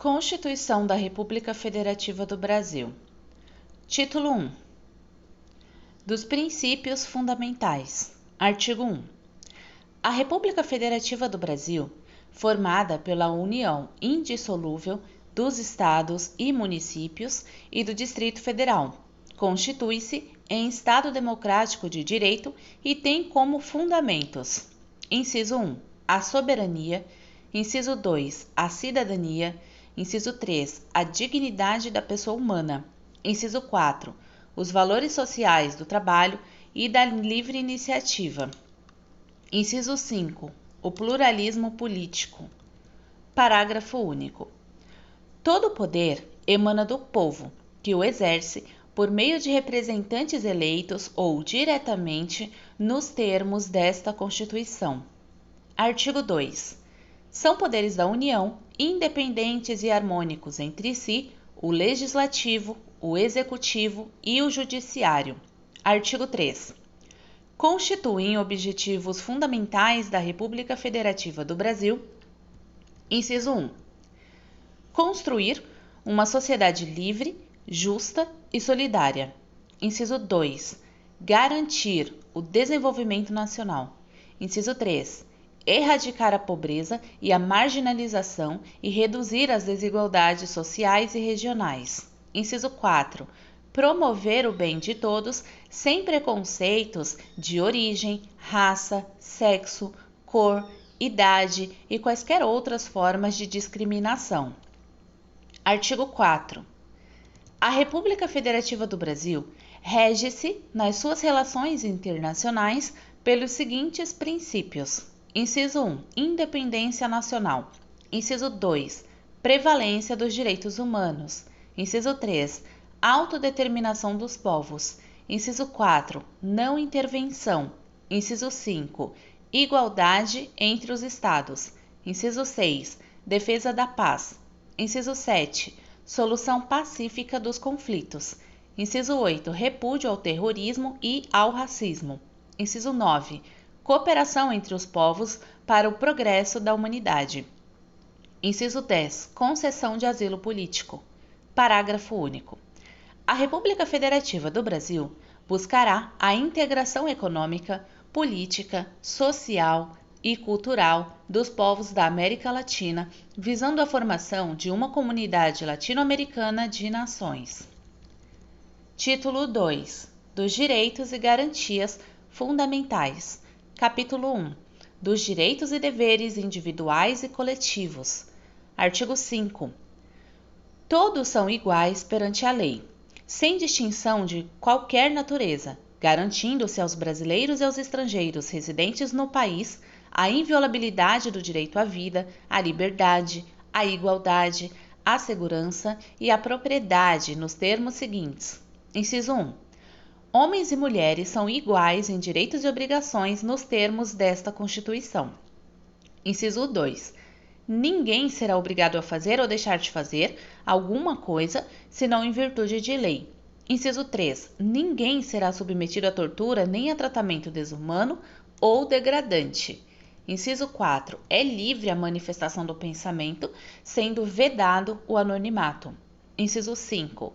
Constituição da República Federativa do Brasil. Título 1. Dos princípios fundamentais. Artigo 1. A República Federativa do Brasil, formada pela união indissolúvel dos Estados e municípios e do Distrito Federal, constitui-se em Estado democrático de direito e tem como fundamentos: inciso 1, a soberania; inciso 2, a cidadania; inciso 3, a dignidade da pessoa humana; inciso 4, os valores sociais do trabalho e da livre iniciativa; inciso 5, o pluralismo político. Parágrafo único. Todo poder emana do povo, que o exerce por meio de representantes eleitos ou diretamente nos termos desta Constituição. Artigo 2. São poderes da União, independentes e harmônicos entre si, o Legislativo, o Executivo e o Judiciário. Artigo 3. Constituem objetivos fundamentais da República Federativa do Brasil. Inciso 1. Construir uma sociedade livre, justa e solidária. Inciso 2. Garantir o desenvolvimento nacional. Inciso 3. Erradicar a pobreza e a marginalização e reduzir as desigualdades sociais e regionais. Inciso 4. Promover o bem de todos sem preconceitos de origem, raça, sexo, cor, idade e quaisquer outras formas de discriminação. Artigo 4. A República Federativa do Brasil rege-se nas suas relações internacionais pelos seguintes princípios: inciso 1, independência nacional; inciso 2, prevalência dos direitos humanos; inciso 3, autodeterminação dos povos; inciso 4, não intervenção; inciso 5, igualdade entre os Estados; inciso 6, defesa da paz; inciso 7, solução pacífica dos conflitos; inciso 8, repúdio ao terrorismo e ao racismo; inciso 9, cooperação entre os povos para o progresso da humanidade; inciso 10, concessão de asilo político. Parágrafo único. A República Federativa do Brasil buscará a integração econômica, política, social e cultural dos povos da América Latina, visando a formação de uma comunidade latino-americana de nações. Título 2. Dos direitos e garantias fundamentais. Capítulo 1. Dos direitos e deveres individuais e coletivos. Artigo 5. Todos são iguais perante a lei, sem distinção de qualquer natureza, garantindo-se aos brasileiros e aos estrangeiros residentes no país a inviolabilidade do direito à vida, à liberdade, à igualdade, à segurança e à propriedade nos termos seguintes. Inciso 1. Homens e mulheres são iguais em direitos e obrigações nos termos desta Constituição. Inciso 2. Ninguém será obrigado a fazer ou deixar de fazer alguma coisa, senão em virtude de lei. Inciso 3. Ninguém será submetido a tortura nem a tratamento desumano ou degradante. Inciso 4. É livre a manifestação do pensamento, sendo vedado o anonimato. Inciso 5.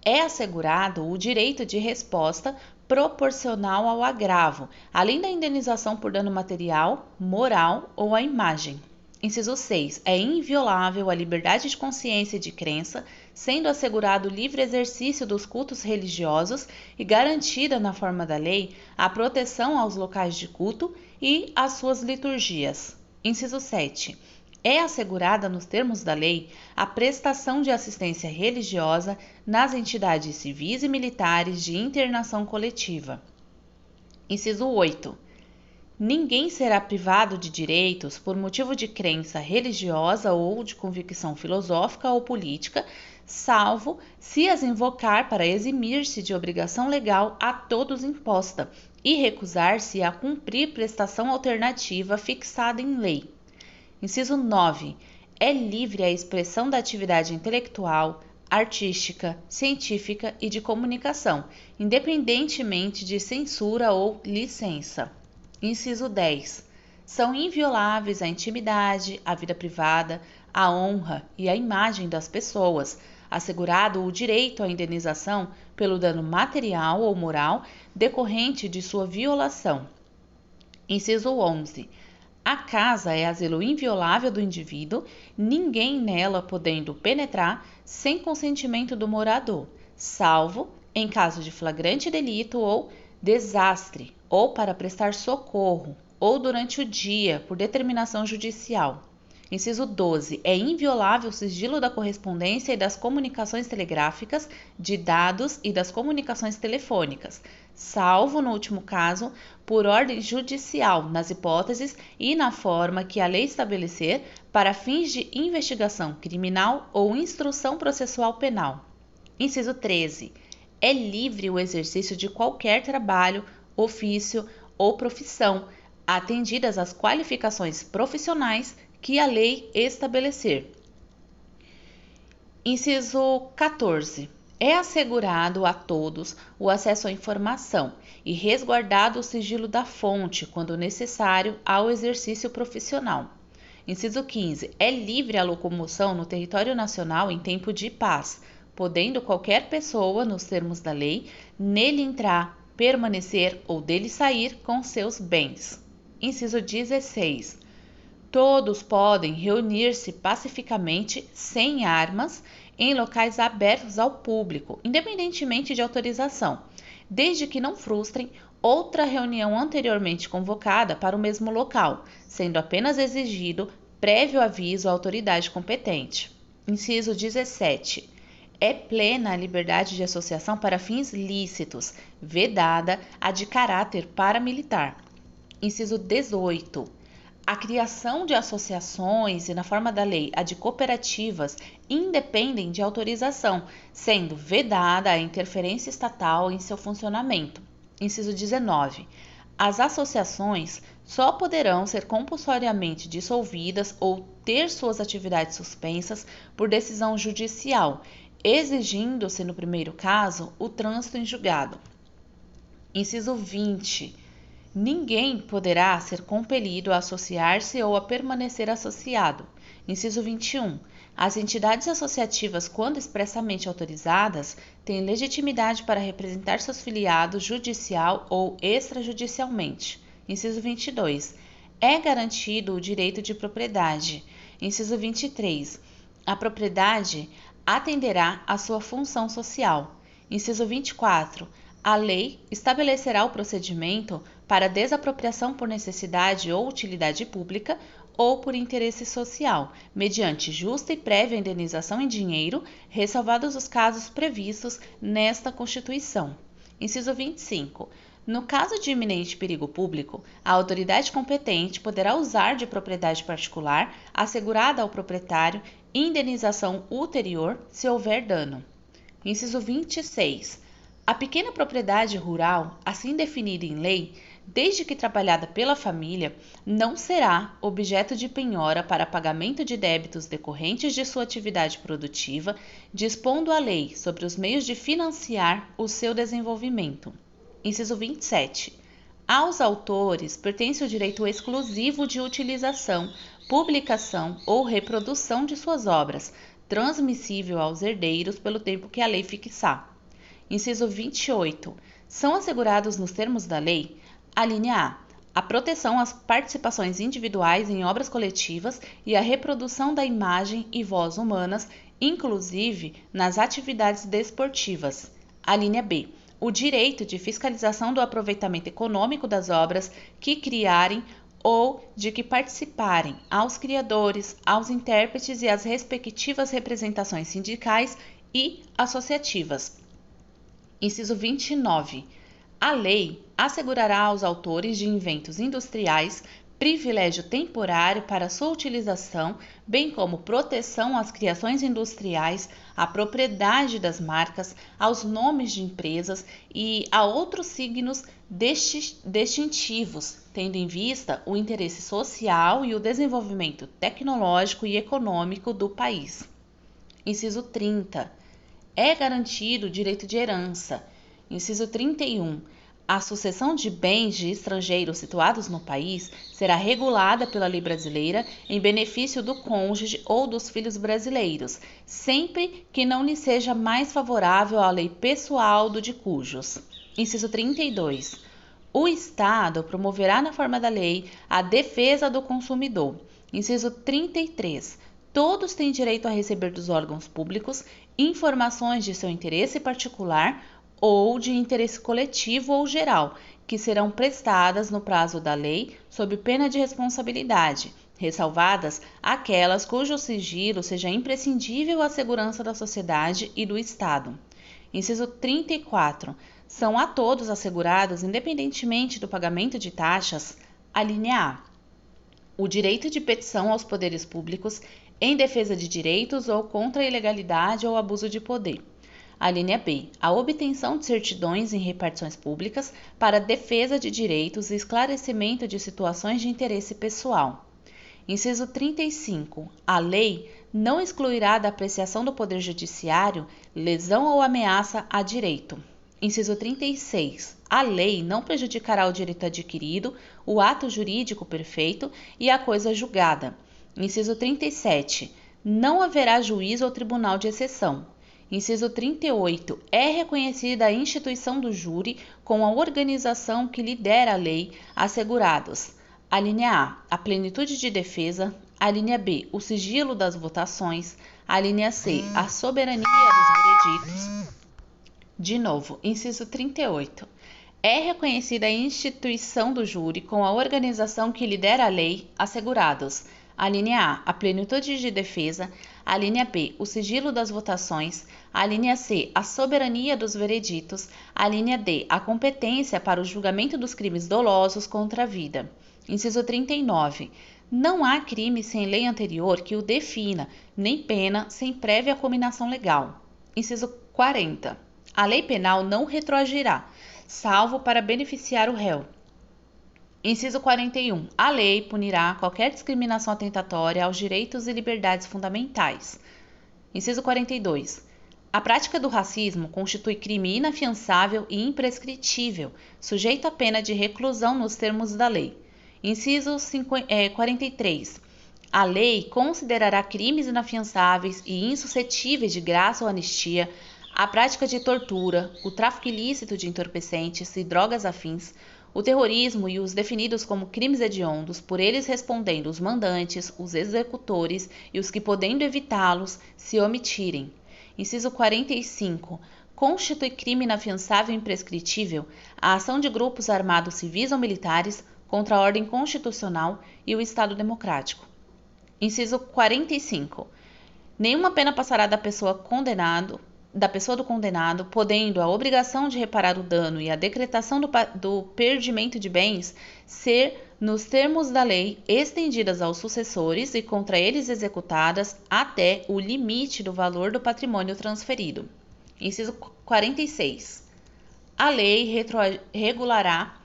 É assegurado o direito de resposta proporcional ao agravo, além da indenização por dano material, moral ou à imagem. Inciso 6. É inviolável a liberdade de consciência e de crença, sendo assegurado o livre exercício dos cultos religiosos e garantida, na forma da lei, a proteção aos locais de culto e às suas liturgias. Inciso 7. É assegurada, nos termos da lei, a prestação de assistência religiosa nas entidades civis e militares de internação coletiva. Inciso 8. Ninguém será privado de direitos por motivo de crença religiosa ou de convicção filosófica ou política, salvo se as invocar para eximir-se de obrigação legal a todos imposta e recusar-se a cumprir prestação alternativa fixada em lei. Inciso 9. É livre a expressão da atividade intelectual, artística, científica e de comunicação, independentemente de censura ou licença. Inciso 10. são invioláveis a intimidade, a vida privada, a honra e a imagem das pessoas, assegurado o direito à indenização pelo dano material ou moral decorrente de sua violação. Inciso 11. A casa é asilo inviolável do indivíduo, ninguém nela podendo penetrar sem consentimento do morador, salvo em caso de flagrante delito ou desastre, ou para prestar socorro, ou durante o dia, por determinação judicial. Inciso 12. É inviolável o sigilo da correspondência e das comunicações telegráficas, de dados e das comunicações telefônicas, salvo, no último caso, por ordem judicial, nas hipóteses e na forma que a lei estabelecer para fins de investigação criminal ou instrução processual penal. Inciso 13. É livre o exercício de qualquer trabalho, ofício ou profissão, atendidas as qualificações profissionais que a lei estabelecer. Inciso 14. É assegurado a todos o acesso à informação e resguardado o sigilo da fonte, quando necessário, ao exercício profissional. Inciso 15. É livre a locomoção no território nacional em tempo de paz, podendo qualquer pessoa, nos termos da lei, nele entrar, permanecer ou dele sair com seus bens. Inciso 16. Todos podem reunir-se pacificamente, sem armas, em locais abertos ao público, independentemente de autorização, desde que não frustrem outra reunião anteriormente convocada para o mesmo local, sendo apenas exigido prévio aviso à autoridade competente. Inciso 17. É plena a liberdade de associação para fins lícitos, vedada a de caráter paramilitar. Inciso 18. A criação de associações e, na forma da lei, a de cooperativas independem de autorização, sendo vedada a interferência estatal em seu funcionamento. Inciso 19. As associações só poderão ser compulsoriamente dissolvidas ou ter suas atividades suspensas por decisão judicial, exigindo-se, no primeiro caso, o trânsito em julgado. Inciso 20. Ninguém poderá ser compelido a associar-se ou a permanecer associado. Inciso 21. As entidades associativas, quando expressamente autorizadas, têm legitimidade para representar seus filiados judicial ou extrajudicialmente. Inciso 22. É garantido o direito de propriedade. Inciso 23. A propriedade atenderá à sua função social. Inciso 24. A lei estabelecerá o procedimento para desapropriação por necessidade ou utilidade pública ou por interesse social, mediante justa e prévia indenização em dinheiro, ressalvados os casos previstos nesta Constituição. Inciso 25. No caso de iminente perigo público, a autoridade competente poderá usar de propriedade particular, assegurada ao proprietário, indenização ulterior se houver dano. Inciso 26. A pequena propriedade rural, assim definida em lei, desde que trabalhada pela família, não será objeto de penhora para pagamento de débitos decorrentes de sua atividade produtiva, dispondo a lei sobre os meios de financiar o seu desenvolvimento. Inciso 27. Aos autores pertence o direito exclusivo de utilização, publicação ou reprodução de suas obras, transmissível aos herdeiros pelo tempo que a lei fixar. Inciso 28. São assegurados nos termos da lei: alínea A. A proteção às participações individuais em obras coletivas e a reprodução da imagem e voz humanas, inclusive nas atividades desportivas. Alínea B. O direito de fiscalização do aproveitamento econômico das obras que criarem ou de que participarem aos criadores, aos intérpretes e às respectivas representações sindicais e associativas. Inciso 29. A lei assegurará aos autores de inventos industriais privilégio temporário para sua utilização, bem como proteção às criações industriais, à propriedade das marcas, aos nomes de empresas e a outros signos distintivos, tendo em vista o interesse social e o desenvolvimento tecnológico e econômico do país. Inciso 30. É garantido o direito de herança. Inciso 31. A sucessão de bens de estrangeiros situados no país será regulada pela lei brasileira em benefício do cônjuge ou dos filhos brasileiros, sempre que não lhe seja mais favorável a lei pessoal do de cujos. Inciso 32. O Estado promoverá na forma da lei a defesa do consumidor. Inciso 33. Todos têm direito a receber dos órgãos públicos informações de seu interesse particular ou de interesse coletivo ou geral, que serão prestadas no prazo da lei, sob pena de responsabilidade, ressalvadas aquelas cujo sigilo seja imprescindível à segurança da sociedade e do Estado. Inciso 34. São a todos assegurados, independentemente do pagamento de taxas, a linha A, o direito de petição aos poderes públicos em defesa de direitos ou contra a ilegalidade ou abuso de poder. A linha B, a obtenção de certidões em repartições públicas para defesa de direitos e esclarecimento de situações de interesse pessoal. Inciso 35. A lei não excluirá da apreciação do Poder Judiciário lesão ou ameaça a direito. Inciso 36. A lei não prejudicará o direito adquirido, o ato jurídico perfeito e a coisa julgada. Inciso 37. Não haverá juiz ou tribunal de exceção. Inciso 38. É reconhecida a instituição do júri com a organização que lhe der a lei, assegurados: a linha A, a plenitude de defesa; a linha B, o sigilo das votações; a linha C, a soberania dos vereditos. De novo, inciso 38. É reconhecida a instituição do júri com a organização que lhe der a lei, assegurados: a linha A, a plenitude de defesa; a linha B, o sigilo das votações; a linha C, a soberania dos vereditos; a linha D, a competência para o julgamento dos crimes dolosos contra a vida. Inciso 39. Não há crime sem lei anterior que o defina, nem pena sem prévia cominação legal. Inciso 40. A lei penal não retroagirá, salvo para beneficiar o réu. Inciso 41. A lei punirá qualquer discriminação atentatória aos direitos e liberdades fundamentais. Inciso 42. A prática do racismo constitui crime inafiançável e imprescritível, sujeito à pena de reclusão nos termos da lei. Inciso 43. A lei considerará crimes inafiançáveis e insuscetíveis de graça ou anistia a prática de tortura, o tráfico ilícito de entorpecentes e drogas afins, o terrorismo e os definidos como crimes hediondos, por eles respondendo os mandantes, os executores e os que, podendo evitá-los, se omitirem. Inciso 45. Constitui crime inafiançável e imprescritível a ação de grupos armados civis ou militares contra a ordem constitucional e o Estado democrático. Inciso 45. Nenhuma pena passará da pessoa do condenado, podendo a obrigação de reparar o dano e a decretação do perdimento de bens ser, nos termos da lei, estendidas aos sucessores e contra eles executadas até o limite do valor do patrimônio transferido. Inciso 46. A lei regulará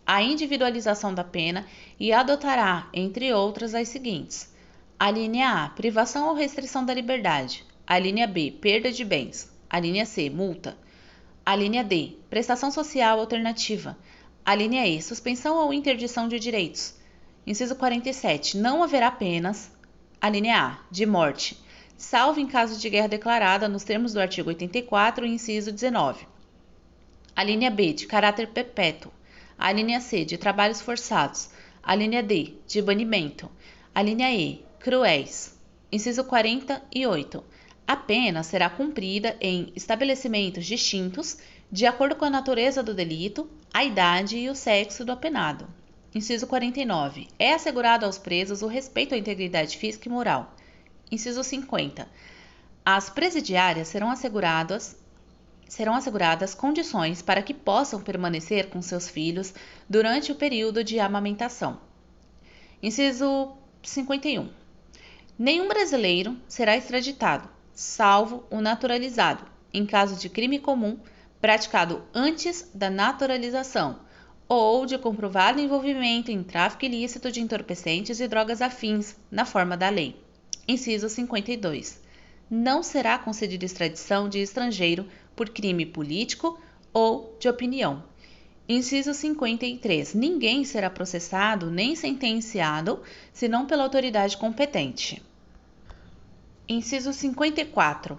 a individualização da pena e adotará, entre outras, as seguintes: a linha A, privação ou restrição da liberdade; a linha B, perda de bens; a linha C, multa; a linha D, prestação social alternativa; a linha E, suspensão ou interdição de direitos. Inciso 47. Não haverá penas: a linha A, de morte, salvo em caso de guerra declarada nos termos do artigo 84, inciso 19; a linha B, de caráter perpétuo; a linha C, de trabalhos forçados; a linha D, de banimento; a linha E, cruéis. Inciso 48. A pena será cumprida em estabelecimentos distintos, de acordo com a natureza do delito, a idade e o sexo do apenado. Inciso 49. É assegurado aos presos o respeito à integridade física e moral. Inciso 50. Às presidiárias serão asseguradas condições para que possam permanecer com seus filhos durante o período de amamentação. Inciso 51. Nenhum brasileiro será extraditado, salvo o naturalizado, em caso de crime comum praticado antes da naturalização ou de comprovado envolvimento em tráfico ilícito de entorpecentes e drogas afins, na forma da lei. Inciso 52. Não será concedida extradição de estrangeiro por crime político ou de opinião. Inciso 53. Ninguém será processado nem sentenciado, senão pela autoridade competente. Inciso 54.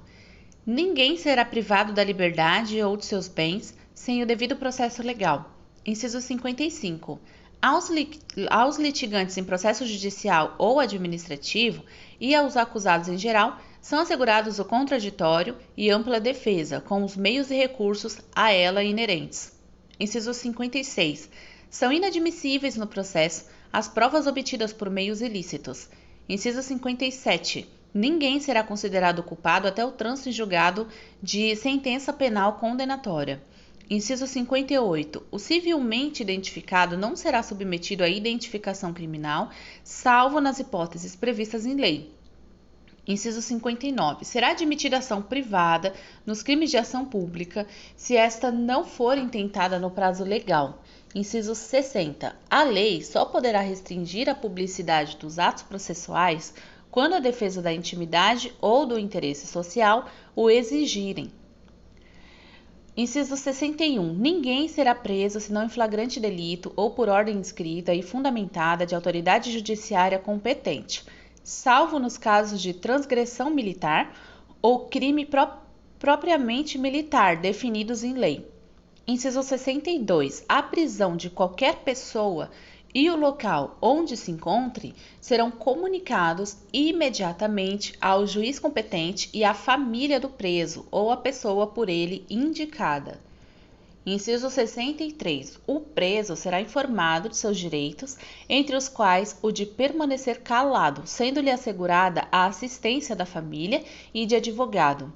Ninguém será privado da liberdade ou de seus bens sem o devido processo legal. Inciso 55. Aos litigantes em processo judicial ou administrativo e aos acusados em geral, são assegurados o contraditório e ampla defesa, com os meios e recursos a ela inerentes. Inciso 56. São inadmissíveis no processo as provas obtidas por meios ilícitos. Inciso 57. Ninguém será considerado culpado até o trânsito em julgado de sentença penal condenatória. Inciso 58. O civilmente identificado não será submetido à identificação criminal, salvo nas hipóteses previstas em lei. Inciso 59. Será admitida ação privada nos crimes de ação pública, se esta não for intentada no prazo legal. Inciso 60. A lei só poderá restringir a publicidade dos atos processuais quando a defesa da intimidade ou do interesse social o exigirem. Inciso 61. Ninguém será preso senão em flagrante delito ou por ordem escrita e fundamentada de autoridade judiciária competente, salvo nos casos de transgressão militar ou crime propriamente militar definidos em lei. Inciso 62. A prisão de qualquer pessoa e o local onde se encontre serão comunicados imediatamente ao juiz competente e à família do preso ou à pessoa por ele indicada. Inciso 63. O preso será informado de seus direitos, entre os quais o de permanecer calado, sendo-lhe assegurada a assistência da família e de advogado.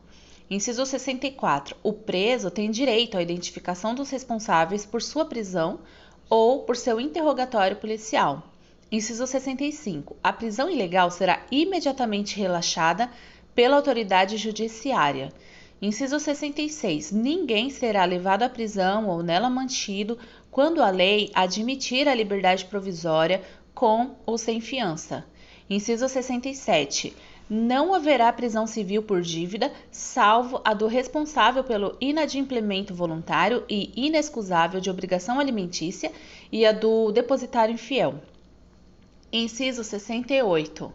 Inciso 64. O preso tem direito à identificação dos responsáveis por sua prisão ou por seu interrogatório policial. Inciso 65. A prisão ilegal será imediatamente relaxada pela autoridade judiciária. Inciso 66. Ninguém será levado à prisão ou nela mantido quando a lei admitir a liberdade provisória com ou sem fiança. Inciso 67. Não haverá prisão civil por dívida, salvo a do responsável pelo inadimplemento voluntário e inexcusável de obrigação alimentícia e a do depositário infiel. Inciso 68.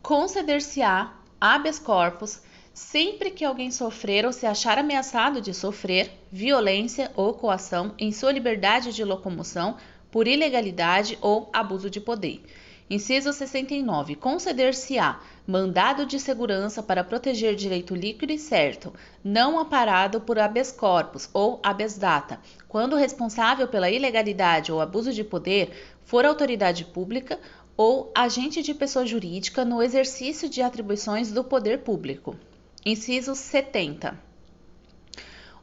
Conceder-se-á habeas corpus sempre que alguém sofrer ou se achar ameaçado de sofrer violência ou coação em sua liberdade de locomoção por ilegalidade ou abuso de poder. Inciso 69. Conceder-se-á mandado de segurança para proteger direito líquido e certo, não amparado por habeas corpus ou habeas data, quando o responsável pela ilegalidade ou abuso de poder for autoridade pública ou agente de pessoa jurídica no exercício de atribuições do poder público. Inciso 70.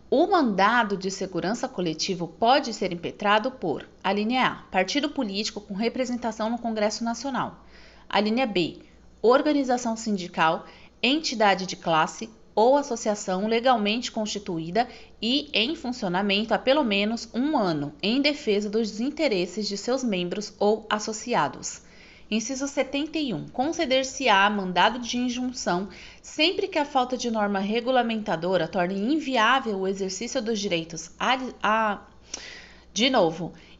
O mandado de segurança coletivo pode ser impetrado por: a linha A, partido político com representação no Congresso Nacional; a linha B, organização sindical, entidade de classe ou associação legalmente constituída e em funcionamento há pelo menos um ano, em defesa dos interesses de seus membros ou associados. Inciso 71. Conceder-se-á mandado de injunção sempre que a falta de norma regulamentadora torne inviável o exercício dos direitos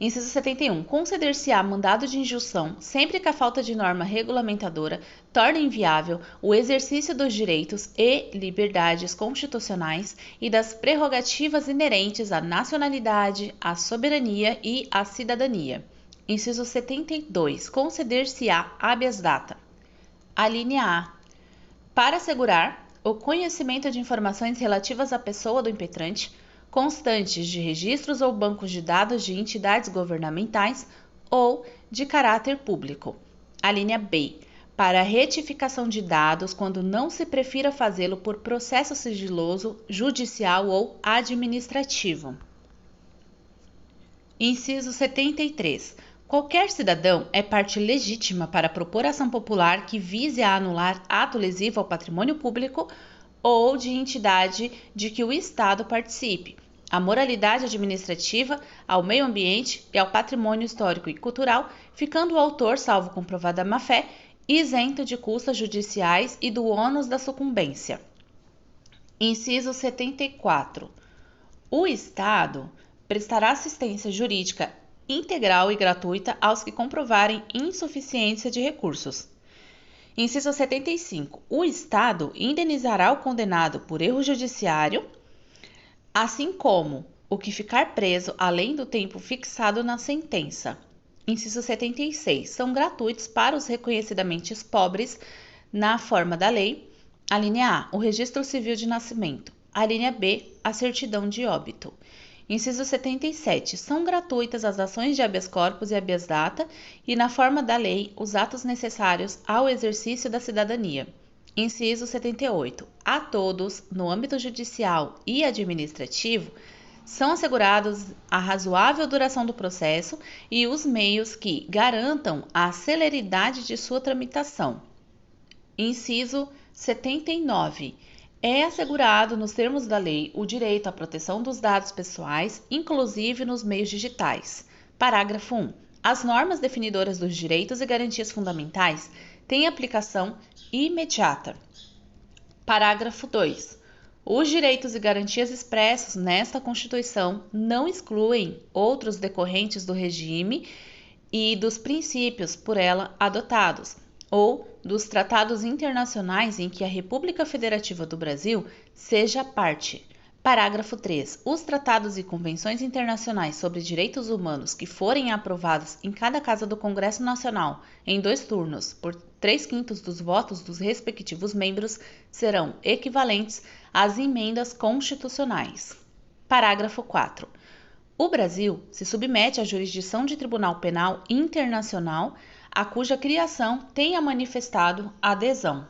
Inciso 71. Conceder-se-á mandado de injunção sempre que a falta de norma regulamentadora torne inviável o exercício dos direitos e liberdades constitucionais e das prerrogativas inerentes à nacionalidade, à soberania e à cidadania. Inciso 72. Conceder-se-á habeas data. A linha A. Para assegurar o conhecimento de informações relativas à pessoa do impetrante, constantes de registros ou bancos de dados de entidades governamentais ou de caráter público. A linha B. Para retificação de dados quando não se prefira fazê-lo por processo sigiloso, judicial ou administrativo. Inciso 73. Qualquer cidadão é parte legítima para propor ação popular que vise a anular ato lesivo ao patrimônio público ou de entidade de que o Estado participe, à moralidade administrativa, ao meio ambiente e ao patrimônio histórico e cultural, ficando o autor, salvo comprovada má-fé, isento de custas judiciais e do ônus da sucumbência. Inciso 74. O Estado prestará assistência jurídica integral e gratuita aos que comprovarem insuficiência de recursos. Inciso 75. O Estado indenizará o condenado por erro judiciário, assim como o que ficar preso além do tempo fixado na sentença. Inciso 76. São gratuitos para os reconhecidamente pobres na forma da lei. A linha A, o registro civil de nascimento. A linha B, a certidão de óbito. Inciso 77. São gratuitas as ações de habeas corpus e habeas data e, na forma da lei, os atos necessários ao exercício da cidadania. Inciso 78. A todos, no âmbito judicial e administrativo, são assegurados a razoável duração do processo e os meios que garantam a celeridade de sua tramitação. Inciso 79. É assegurado, nos termos da lei, o direito à proteção dos dados pessoais, inclusive nos meios digitais. Parágrafo 1. As normas definidoras dos direitos e garantias fundamentais têm aplicação imediata. Parágrafo 2. Os direitos e garantias expressos nesta Constituição não excluem outros decorrentes do regime e dos princípios por ela adotados, ou dos tratados internacionais em que a República Federativa do Brasil seja parte. Parágrafo 3. Os tratados e convenções internacionais sobre direitos humanos que forem aprovados em cada casa do Congresso Nacional em 2 turnos, por 3/5 dos votos dos respectivos membros, serão equivalentes às emendas constitucionais. Parágrafo 4. O Brasil se submete à jurisdição de Tribunal Penal Internacional, a cuja criação tenha manifestado adesão.